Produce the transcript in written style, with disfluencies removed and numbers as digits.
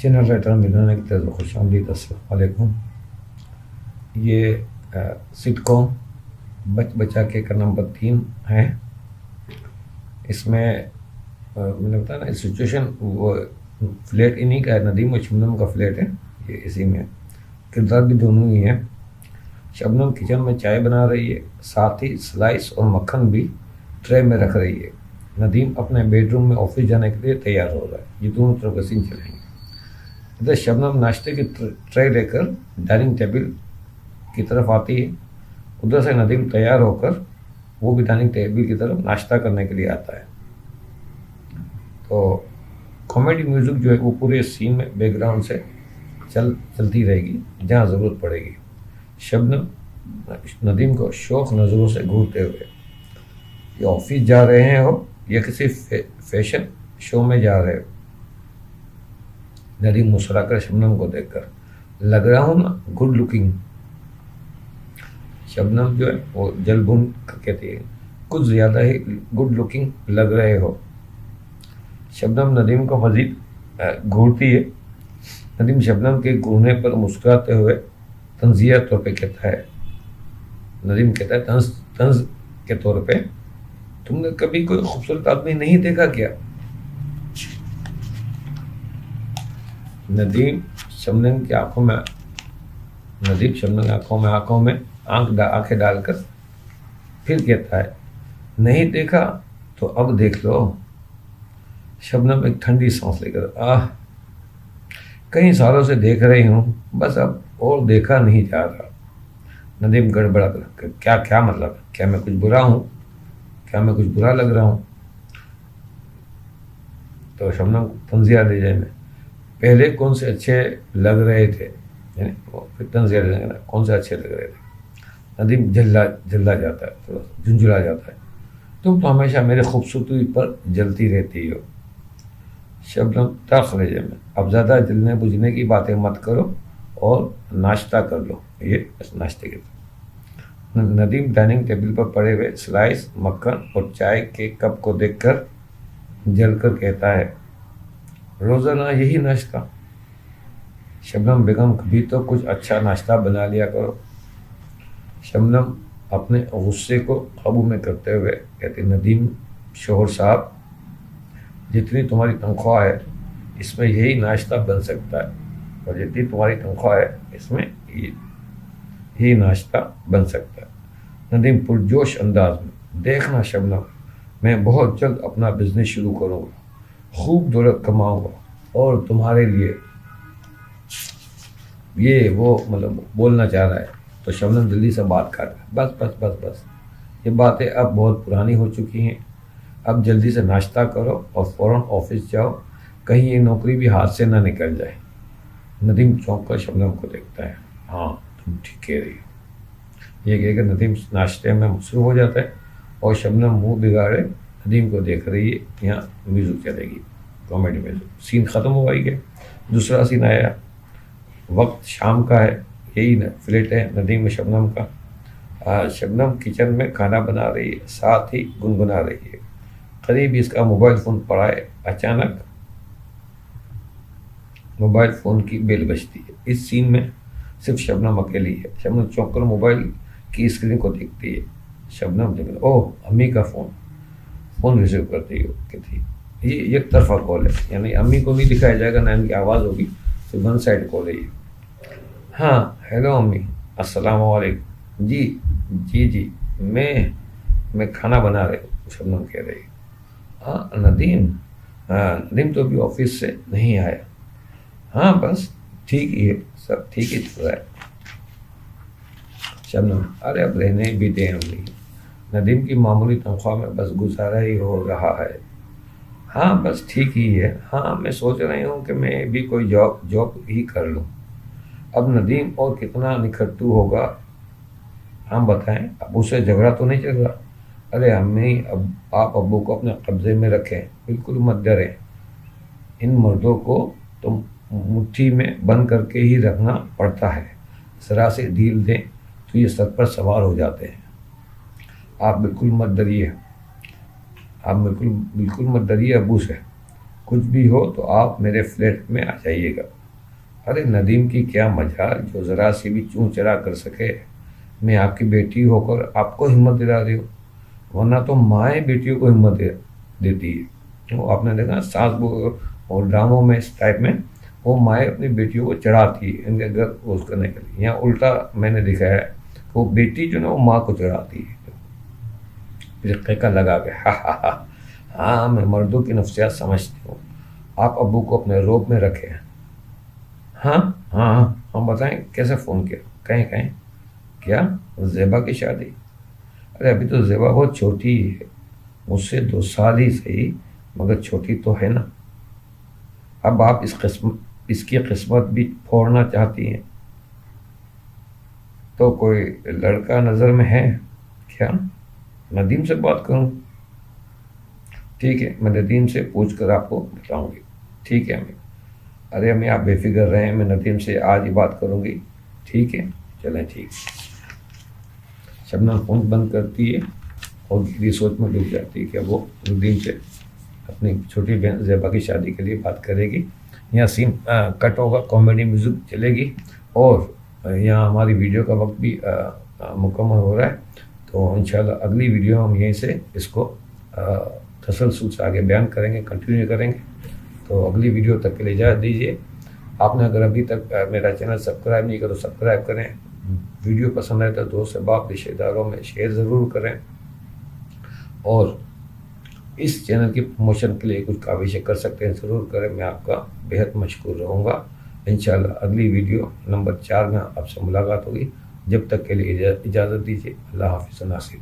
Generator मिलाने की तरफ खुशामदीद। अस्सलाम वालेकुम। ये सिटकॉम बच बचा के का नंबर 3 है। इसमें मैंने बताया ना सिचुएशन वो फ्लैट इन्हीं का है, नदीम और शबनम का फ्लैट है। ये इसी में किरदार भी दोनों ही हैं। शबनम किचन में चाय बना रही है, साथ ही स्लाइस और मक्खन भी ट्रे में रख रही है। नदीम अपने बेडरूम में ऑफिस जाने के लिए तैयार हो रहा है। ये दोनों तरफ का सीन चलेंगे। इधर शबनम नाश्ते की ट्रे लेकर डाइनिंग टेबल की तरफ आती है। उधर से नदीम तैयार होकर वो भी डाइनिंग टेबल की तरफ नाश्ता करने के लिए आता है। तो कॉमेडी म्यूज़िक जो है वो पूरे सीन में बैकग्राउंड से चलती रहेगी जहाँ ज़रूरत पड़ेगी। शबनम नदीम को शौक नज़रों से घूरते हुए, ये ऑफिस जा रहे हैं हो या किसी फैशन शो में जा रहे हो? नदीम मुस्कुराकर शबनम को देखकर, लग रहा हूँ ना गुड लुकिंग। शबनम जो है वो जल भून कहती है, कुछ ज़्यादा ही गुड लुकिंग लग रहे हो। शबनम नदीम को मज़ीद घूरती है। नदीम शबनम के घूरने पर मुस्कुराते हुए तंज़िया तौर पे कहता है, नदीम कहता है तंज के तौर पे, तुमने कभी कोई खूबसूरत आदमी नहीं देखा क्या? नदीम शबनम की आंखों में आंखें डालकर फिर कहता है, नहीं देखा तो अब देख लो। शबनम एक ठंडी सांस लेकर, कई सालों से देख रही हूँ, बस अब और देखा नहीं जा रहा। नदीम गड़बड़ा कर, क्या क्या मतलब? क्या मैं कुछ बुरा हूँ? क्या मैं कुछ बुरा लग रहा हूँ? तो शबनम तंजिया ले जाए, में पहले कौन से अच्छे लग रहे थे, यानी फिर तंजिया ले जाएंगे, कौन से अच्छे लग रहे थे। नदीम जल्ला जाता है, थोड़ा झुंझुला जाता है, तुम तो हमेशा मेरे खूबसूरती पर जलती रहती हो। शबनम तल्ख ले जाए, में अब ज़्यादा जलने बुझने की बातें मत करो और नाश्ता कर लो। ये नाश्ते के नदीम डाइनिंग टेबल पर पड़े हुए स्लाइस मक्खन और चाय के कप को देखकर जलकर कहता है, रोज़ाना यही नाश्ता? शबनम बेगम, कभी तो कुछ अच्छा नाश्ता बना लिया करो। शबनम अपने गुस्से को काबू में करते हुए कहती, नदीम शोहर साहब, जितनी तुम्हारी तनख्वाह है इसमें यही नाश्ता बन सकता है, और जितनी तुम्हारी तनख्वाह है इसमें यही नाश्ता बन सकता है। नदीम पुरजोश अंदाज में, देखना शबनम, मैं बहुत जल्द अपना बिजनेस शुरू करूँगा, खूब दौलत कमाऊँगा और तुम्हारे लिए ये वो मतलब बोलना चाह रहा है। तो शबनम जल्दी से बात काट, बस बस बस बस, ये बातें अब बहुत पुरानी हो चुकी हैं। अब जल्दी से नाश्ता करो और फ़ौरन ऑफिस जाओ, कहीं ये नौकरी भी हाथ से ना निकल जाए। नदीम चौंक कर शबनम को देखता है, हाँ तुम ठीक कह रही हो। ये कहकर नदीम नाश्ते में मसरूफ़ हो जाता है और शबनम मुंह बिगाड़े नदीम को देख रही है। यहाँ म्यूज़िक चलेगी, कॉमेडी म्यूज़िक। सीन ख़त्म हुआ ही गया। दूसरा सीन आया, वक्त शाम का है, यही फ्लैट है नदीम में शबनम का। शबनम किचन में खाना बना रही है, साथ ही गुनगुना रही है। करीब इसका मोबाइल फ़ोन पड़ा है। अचानक मोबाइल फ़ोन की बेल बजती है। इस सीन में सिर्फ शबनम अकेली है। शबनम चौंक कर मोबाइल की स्क्रीन को देखती है। शबनम देखती, ओह अम्मी का फ़ोन रिसीव करती हो कहती, ये एक तरफा कॉल है, यानी अम्मी को नहीं दिखाया जाएगा, ना इनकी आवाज़ होगी, तो वन साइड कॉल है ये। हाँ हेलो अम्मी, अस्सलाम वालेकुम। जी मैं खाना बना रही हूँ, शबनम कह रही। हाँ नदीम तो अभी ऑफिस से नहीं आया। हाँ बस ठीक ही है, सब ठीक ही चल रहा है। शबनम, अरे अब रहने भी दें अम्मी, नदीम की मामूली तनख्वाह में बस गुजारा ही हो रहा है। हाँ बस ठीक ही है। हाँ मैं सोच रही हूँ कि मैं भी कोई जॉब ही कर लूँ। अब नदीम और कितना निखट्टू होगा, हम बताएं, अब उसे झगड़ा तो नहीं चल रहा। अरे अम्मी, अब आप अब्बू को अपने कब्ज़े में रखें, बिल्कुल मत डरें। इन मर्दों को तो मुट्ठी में बंद करके ही रखना पड़ता है, ज़रा से ढील दें तो ये सर पर सवार हो जाते हैं। आप बिल्कुल मत डरिए, आप बिल्कुल मत डरिए अब्बू से, कुछ भी हो तो आप मेरे फ्लैट में आ जाइएगा। अरे नदीम की क्या मजाल जो ज़रा सी भी चूं चरा कर सके। मैं आपकी बेटी होकर आपको हिम्मत दिला रही हूँ, वरना तो माएँ बेटियों को हिम्मत देती है। वो आपने देखा सास वो और ड्रामों में इस टाइप में वो माएँ अपनी बेटियों को चढ़ाती है इनके घर रोज करने के लिए। यहाँ उल्टा मैंने देखा है, वो बेटी जो ना वो माँ को चढ़ाती है। फिर कहका लगा के हाँ मैं मर्दों की नफ्सियात समझती हूँ। आप अब्बू को अपने रोब में रखें। हाँ हाँ हाँ, हम बताएं कैसे फ़ोन किया। कहें कहें क्या ज़ेबा की शादी? अरे अभी तो ज़ेबा बहुत छोटी है, मुझसे 2 साल ही सही, मगर छोटी तो है ना। अब आप इसकी किस्मत भी फोड़ना चाहती हैं तो कोई लड़का नज़र में है क्या? नदीम से बात करूं? ठीक है, मैं नदीम से पूछ कर आपको बताऊंगी। ठीक है अम्मी। अरे अम्मी आप बेफिक्र रहें, मैं नदीम से आज ही बात करूंगी। ठीक है, चलें ठीक। शबनम फ़ोन बंद करती है और गहरी सोच में डूब जाती है कि वो नदीम से अपनी छोटी बहन ज़ेबा की शादी के लिए बात करेगी। यहाँ सीन कट होगा, कॉमेडी म्यूज़िक चलेगी और यहाँ हमारी वीडियो का वक्त भी मुकम्मल हो रहा है। तो इंशाल्लाह अगली वीडियो हम यहीं से इसको तसलसल से आगे बयान करेंगे, कंटिन्यू करेंगे। तो अगली वीडियो तक के लिए इजाज़त दीजिए। आपने अगर अभी तक मेरा चैनल सब्सक्राइब नहीं करो सब्सक्राइब करें। वीडियो पसंद आए तो दोस्त अहबाब रिश्तेदारों में शेयर ज़रूर करें और इस चैनल की प्रमोशन के लिए कुछ काविशें कर सकते हैं ज़रूर करें। मैं आपका बेहद मशकूर रहूँगा। इंशाल्लाह अगली वीडियो नंबर 4 में आपसे मुलाकात होगी। जब तक के लिए इजाज़त दीजिए। अल्लाह हाफ़िज़ नासिर।